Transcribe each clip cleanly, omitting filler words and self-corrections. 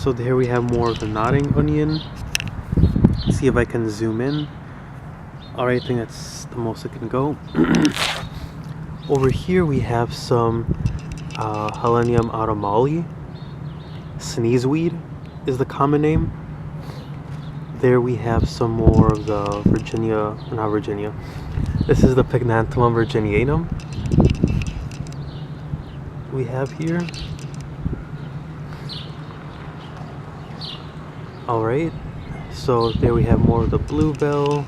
So here we have more of the nodding onion. Let's see if I can zoom in. Alright, I think that's the most it can go. Over here we have some Helenium autumnale. Sneezeweed is the common name. There we have some more of the this is the Pycnanthemum virginianum we have here. Alright, so there we have more of the bluebell.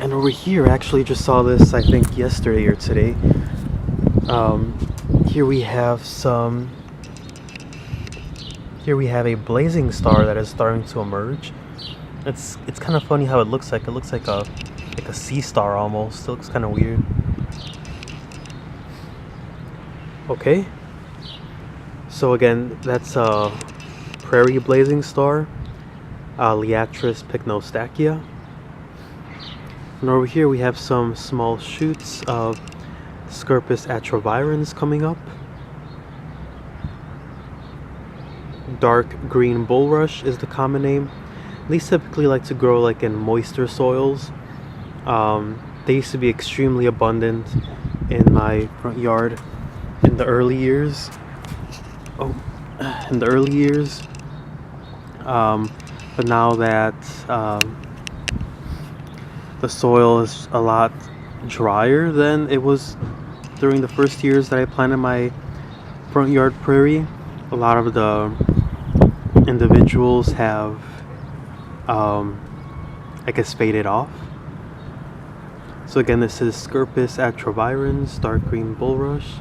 And over here, I actually just saw this, I think yesterday or today. Here we have a blazing star that is starting to emerge. It's kind of funny how it looks like. It looks like a sea star almost. It looks kind of weird. Okay. So again, that's a prairie blazing star, Liatris pycnostachya. And over here we have some small shoots of Scirpus atrovirens coming up. Dark green bulrush is the common name. These typically like to grow like in moister soils. They used to be extremely abundant in my front yard in the early years. But now that the soil is a lot drier than it was during the first years that I planted my front yard prairie, a lot of the individuals have I guess faded off. So again, this is Scirpus atrovirens, dark green bulrush.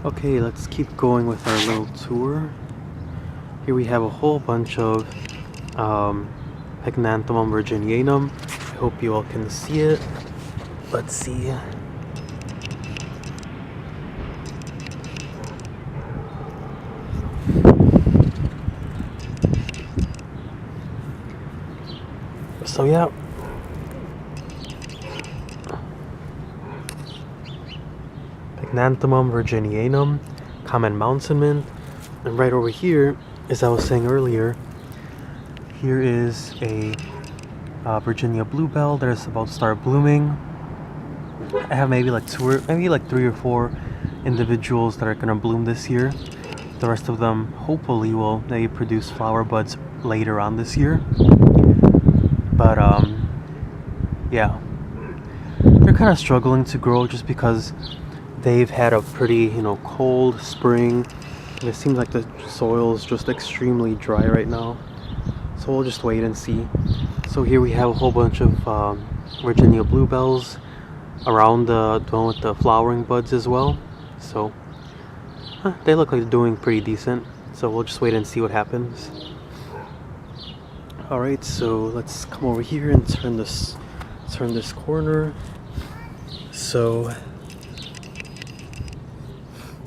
Okay, let's keep going with our little tour. Here we have a whole bunch of Pycnanthemum virginianum. I hope you all can see it. Let's see. So yeah. Pycnanthemum virginianum, common mountain mint. And right over here, as I was saying earlier, here is a Virginia bluebell that is about to start blooming. I have maybe like three or four individuals that are gonna bloom this year. The rest of them hopefully will maybe produce flower buds later on this year. But yeah, they're kind of struggling to grow just because they've had a pretty cold spring, and it seems like the soil is just extremely dry right now. So we'll just wait and see. So here we have a whole bunch of Virginia bluebells around the one with the flowering buds as well. So they look like they're doing pretty decent. So we'll just wait and see what happens. Alright, so let's come over here and turn this corner. So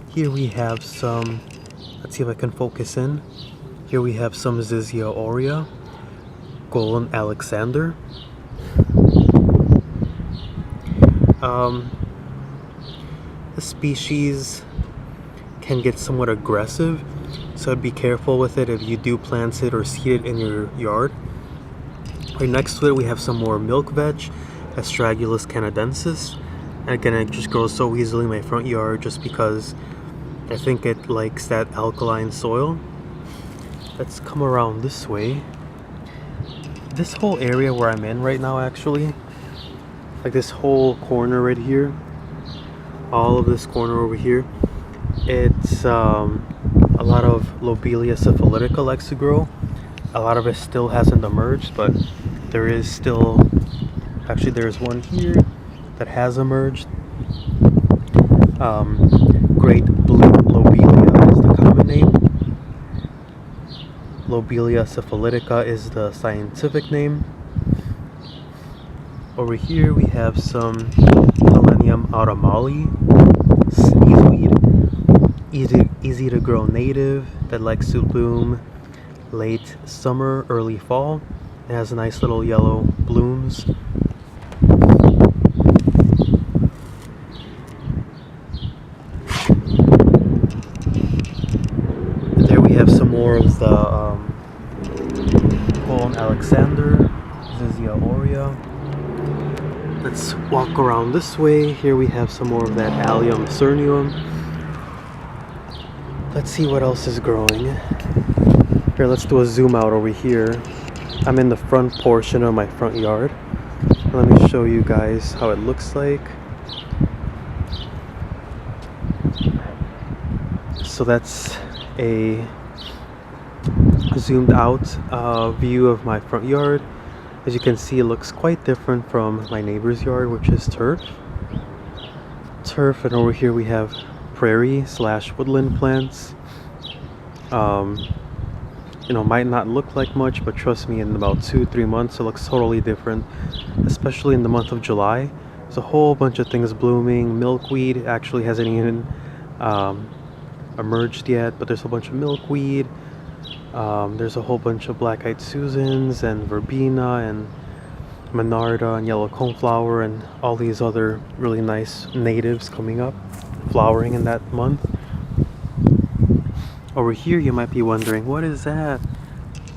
here we have some, let's see if I can focus in. Here we have some Zizia aurea, Golden Alexander. The species can get somewhat aggressive, so be careful with it if you do plant it or seed it in your yard. Right next to it we have some more milk veg, Astragalus canadensis. And again, it just grows so easily in my front yard just because I think it likes that alkaline soil. Let's come around this way. This whole area where I'm in right now, actually, like this whole corner right here, all of this corner over here, it's a lot of Lobelia syphilitica likes to grow. A lot of it still hasn't emerged, but there is still, actually there's one here that has emerged. Great blue lobelia is the common name. Lobelia syphilitica is the scientific name. Over here we have some Helenium autumnale, sneezeweed, easy to grow native that likes to bloom late summer, early fall. It has nice little yellow blooms. is the Colon Alexander, Zizia aurea. Let's walk around this way. Here we have some more of that Allium Cernium. Let's see what else is growing. Here, let's do a zoom out over here. I'm in the front portion of my front yard. Let me show you guys how it looks like. So that's a zoomed out view of my front yard. As you can see, it looks quite different from my neighbor's yard, which is turf. And over here we have prairie / woodland plants. You know, might not look like much, but trust me, in about 2-3 months it looks totally different, especially in the month of July. There's a whole bunch of things blooming. Milkweed actually hasn't even emerged yet, but there's a bunch of milkweed. There's a whole bunch of black-eyed Susans and verbena and monarda and yellow coneflower and all these other really nice natives coming up, flowering in that month. Over here you might be wondering, what is that?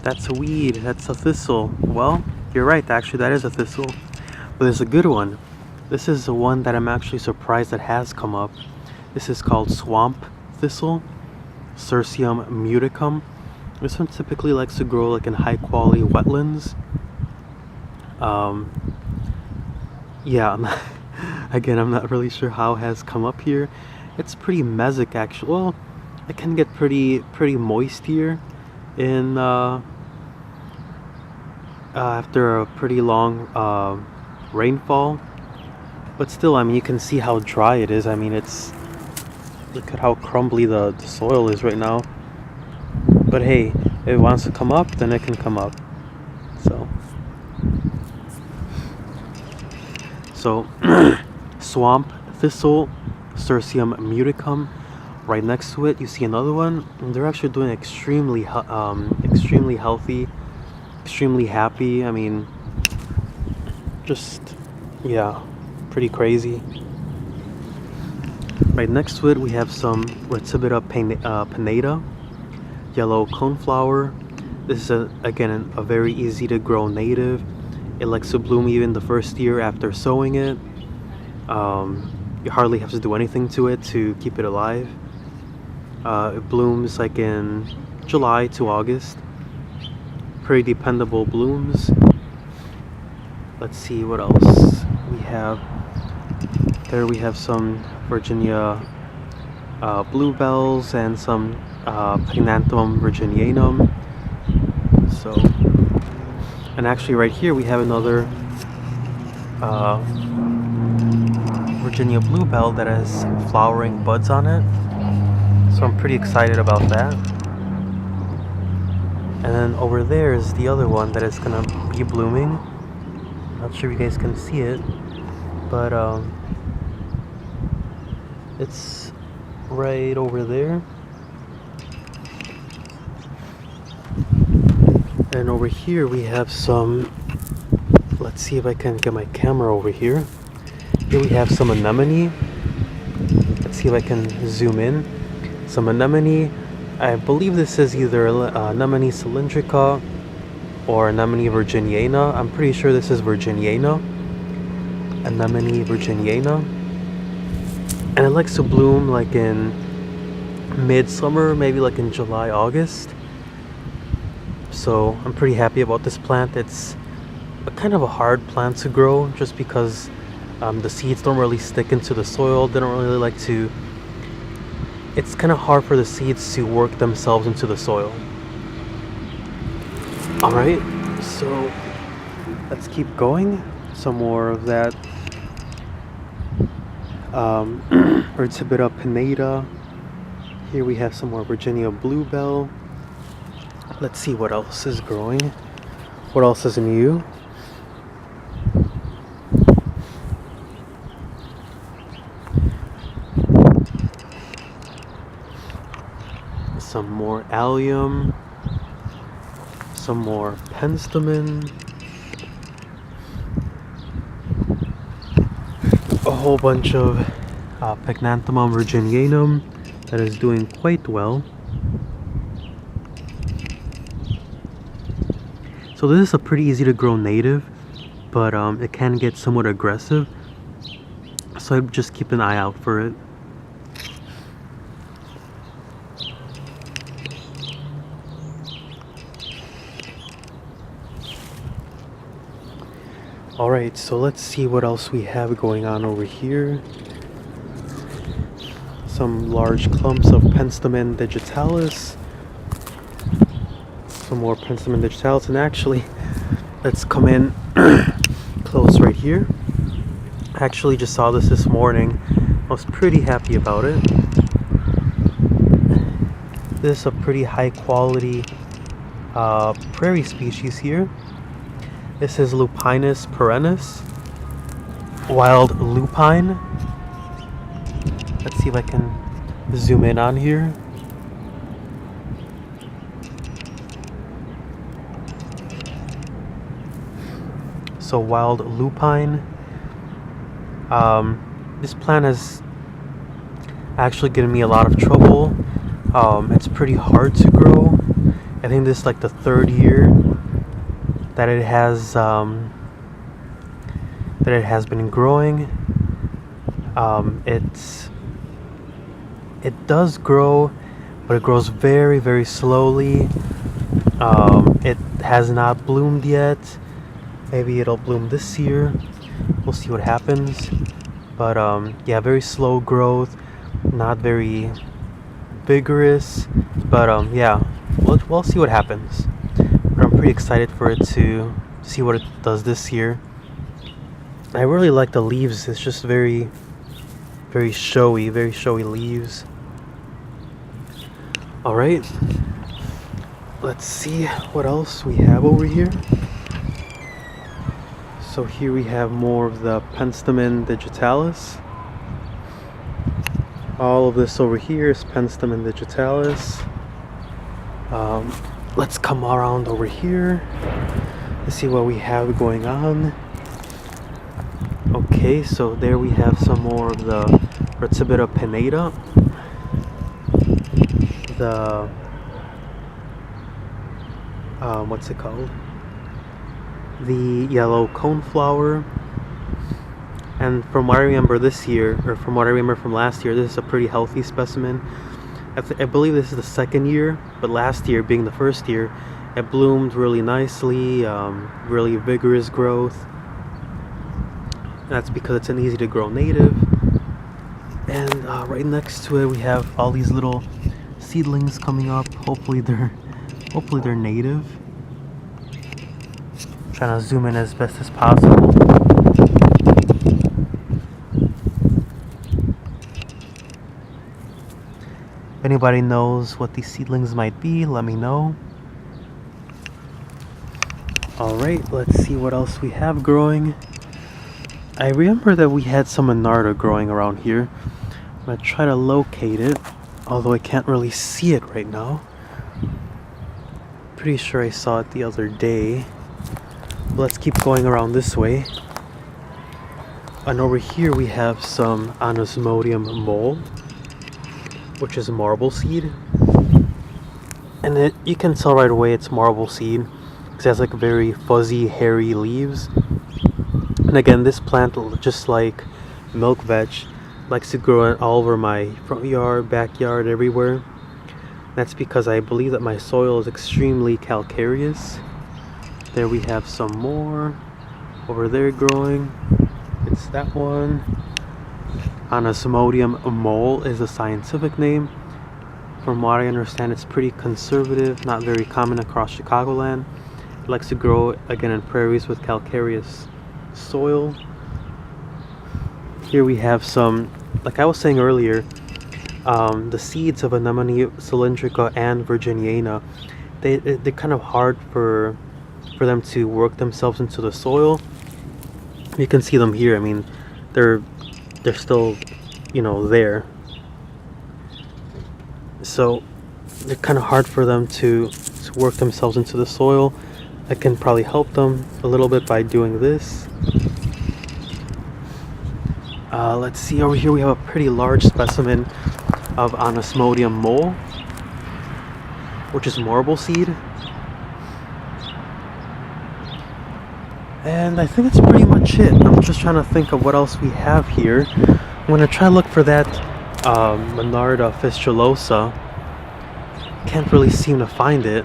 That's a weed, that's a thistle. Well, you're right, actually that is a thistle. But there's a good one. This is the one that I'm actually surprised that has come up. This is called swamp thistle, Cirsium muticum. This one typically likes to grow like in high quality wetlands. Yeah, I'm not really sure how it has come up here. It's pretty mesic actually. Well, it can get pretty moist here in after a pretty long rainfall. But still, I mean, you can see how dry it is. I mean, look at how crumbly the soil is right now. But hey, if it wants to come up, then it can come up. So swamp thistle, Cirsium muticum. Right next to it, you see another one. And they're actually doing extremely healthy, extremely happy. I mean, just yeah, pretty crazy. Right next to it, we have some Ratibida pinnata, yellow coneflower. This is again a very easy to grow native. It likes to bloom even the first year after sowing it. You hardly have to do anything to it to keep it alive. It blooms like in July to August. Pretty dependable blooms. Let's see what else we have. There we have some Virginia bluebells and some Pygnanthemum virginianum. So, and actually right here we have another Virginia bluebell that has flowering buds on it. So I'm pretty excited about that. And then over there is the other one that is gonna be blooming. Not sure if you guys can see it, but it's right over there. And over here we have some, let's see if I can get my camera over here. Here we have some anemone. Let's see if I can zoom in. Some anemone. I believe this is either Anemone cylindrica or Anemone virginiana. I'm pretty sure this is virginiana. Anemone virginiana. And it likes to bloom like in midsummer, maybe like in July, August. So I'm pretty happy about this plant. It's kind of a hard plant to grow just because the seeds don't really stick into the soil. They don't really like to. It's kind of hard for the seeds to work themselves into the soil. Alright, so let's keep going. Some more of that Ratibida pinnata. Here we have some more Virginia bluebell. Let's see what else is growing. What else is new? Some more allium, some more penstemon, a whole bunch of Pygnanthemum virginianum that is doing quite well. So this is a pretty easy to grow native, but it can get somewhat aggressive. So I just keep an eye out for it. Alright, so let's see what else we have going on over here. Some large clumps of Penstemon digitalis. Some more Penstemon digitalis, and actually, let's come in close right here. I actually just saw this morning. I was pretty happy about it. This is a pretty high quality prairie species here. This is Lupinus perennis, wild lupine. Let's see if I can zoom in on here. So wild lupine. This plant has actually given me a lot of trouble. It's pretty hard to grow. I think this is like the third year that it has been growing. It does grow, but it grows very, very slowly. It has not bloomed yet. Maybe it'll bloom this year. We'll see what happens. But yeah, very slow growth, not very vigorous. But yeah, we'll see what happens. But I'm pretty excited for it to see what it does this year. I really like the leaves. It's just very, very showy leaves. All right, let's see what else we have over here. So here we have more of the Penstemon digitalis. All of this over here is Penstemon digitalis. Let's come around over here to see what we have going on. Okay, so there we have some more of the Ratibida pinnata. The what's it called? The yellow coneflower. And from what I remember this year, or from what I remember from last year, this is a pretty healthy specimen. I believe this is the second year, but last year being the first year, it bloomed really nicely, really vigorous growth. And that's because it's an easy to grow native. And right next to it we have all these little seedlings coming up. Hopefully they're native. Trying to zoom in as best as possible. If anybody knows what these seedlings might be, let me know. Alright, let's see what else we have growing. I remember that we had some Monarda growing around here. I'm going to try to locate it, although I can't really see it right now. Pretty sure I saw it the other day. Let's keep going around this way. And over here we have some Anosmodium mole, which is marble seed. And you can tell right away it's marble seed because it has like very fuzzy, hairy leaves. And again, this plant, just like milk veg, likes to grow all over my front yard, backyard, everywhere. That's because I believe that my soil is extremely calcareous. There we have some more over there growing. It's that one. Anosmodium mole is the scientific name. From what I understand, it's pretty conservative, not very common across Chicagoland. It likes to grow again in prairies with calcareous soil. Here we have some, like I was saying earlier, the seeds of Anemone cylindrica and virginiana, they're kind of hard for them to work themselves into the soil. You can see them here. I mean, they're still, there. So they're kind of hard for them to work themselves into the soil. I can probably help them a little bit by doing this. Let's see, over here we have a pretty large specimen of Anosmodium mole, which is marble seed. And I think that's pretty much it. I'm just trying to think of what else we have here. I'm gonna try to look for that Monarda fistulosa. Can't really seem to find it.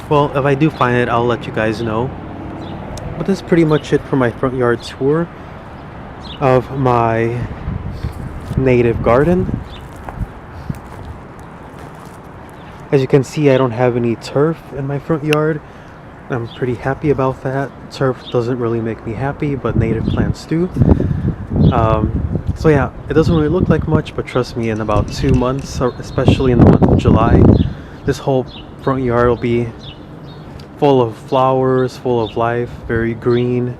Well, if I do find it, I'll let you guys know. But that's pretty much it for my front yard tour of my native garden. As you can see, I don't have any turf in my front yard. I'm pretty happy about that. Turf doesn't really make me happy, but native plants do. So yeah, it doesn't really look like much, but trust me, in about 2 months, especially in the month of July, this whole front yard will be full of flowers, full of life, very green,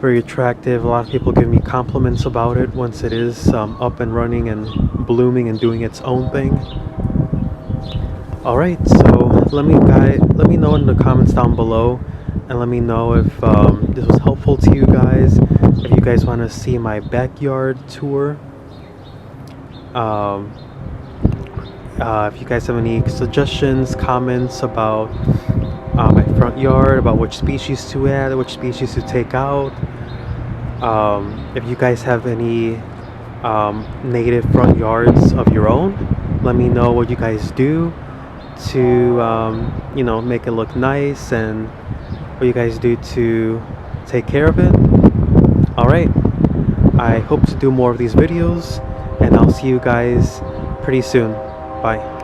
very attractive. A lot of people give me compliments about it once it is up and running and blooming and doing its own thing. Alright, so let me know in the comments down below, and let me know if this was helpful to you guys. If you guys want to see my backyard tour, if you guys have any suggestions, comments about my front yard, about which species to add, which species to take out, if you guys have any native front yards of your own, let me know what you guys do to you know, make it look nice, and what you guys do to take care of it. Alright, I hope to do more of these videos, and I'll see you guys pretty soon. Bye.